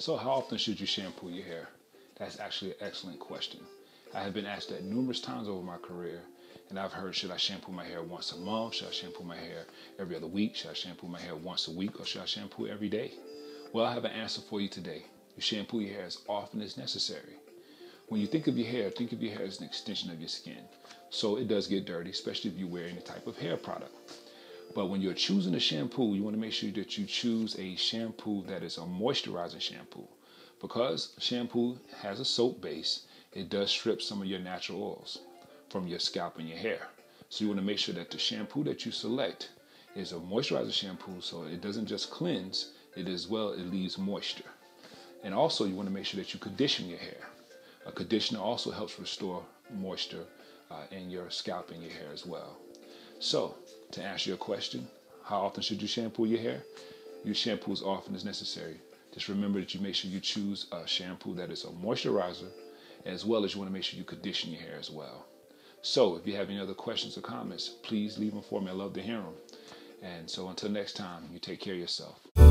So how often should you shampoo your hair? That's actually an excellent question. I have been asked that numerous times over my career, and I've heard, should I shampoo my hair once a month? Should I shampoo my hair every other week? Should I shampoo my hair once a week? Or should I shampoo every day? Well, I have an answer for you today. You shampoo your hair as often as necessary. When you think of your hair, think of your hair as an extension of your skin. So it does get dirty, especially if you wear any type of hair product. But when you're choosing a shampoo, you want to make sure that you choose a shampoo that is a moisturizing shampoo. Because shampoo has a soap base, it does strip some of your natural oils from your scalp and your hair. So you want to make sure that the shampoo that you select is a moisturizer shampoo, so it doesn't just cleanse, it leaves moisture. And also you want to make sure that you condition your hair. A conditioner also helps restore moisture in your scalp and your hair as well. So to answer your question, how often should you shampoo your hair? You shampoo as often as necessary. Just remember that you make sure you choose a shampoo that is a moisturizer, as well as you want to make sure you condition your hair as well. So if you have any other questions or comments, please leave them for me. I love to hear them. And so until next time, you take care of yourself.